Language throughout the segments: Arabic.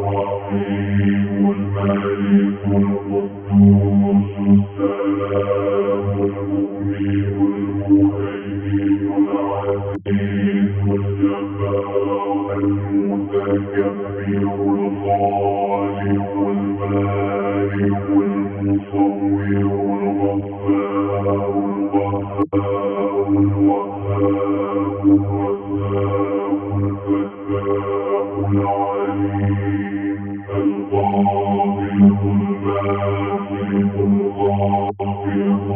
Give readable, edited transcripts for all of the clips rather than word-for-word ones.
الرحيم الملك القدوس السلام المؤمن المهيمن العزيز الجبار المتكبر الخالق البارئ المصور الغفار القهار الوهاب الرزاق الفتاح العليم القابض الباسط الخافض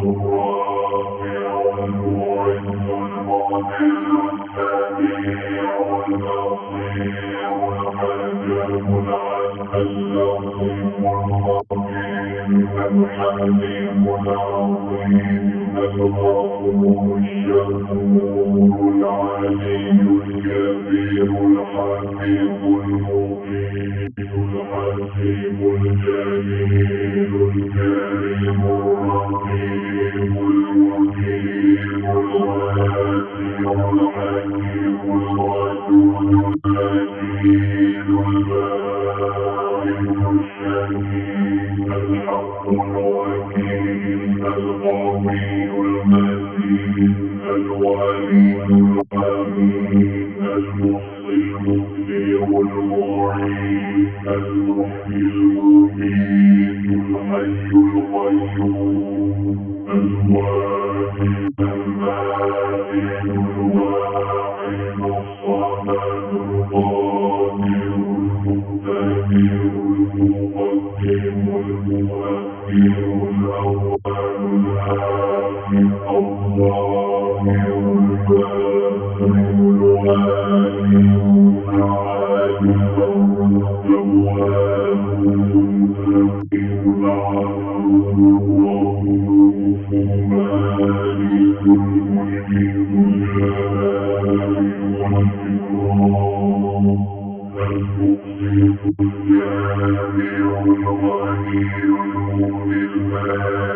الرافع المعز المذل السميع البصير الحكم العدل اللطيف الخبير الحليم العظيم الغفور الشكور العلي الكبير الحكيم المبين الحكيم الجليل الكريم الرحيم المجيب الواسع الحكيم الودود المجيد البارئ الشهيد الحق الوكيل القوي المتين الولي الحميد المحصي المبدع المعين المحيي المميت الحي القيوم الواجد الماجد الواحد الصمد القادر المقتدر المقدم المؤخر الأول الآخر الظاهر الباطن الوالي العالي التواب المنتقم العفو الرؤوف مالك الملك ذو الجلال والإكرام المقسط الجامع الغني المغني المالك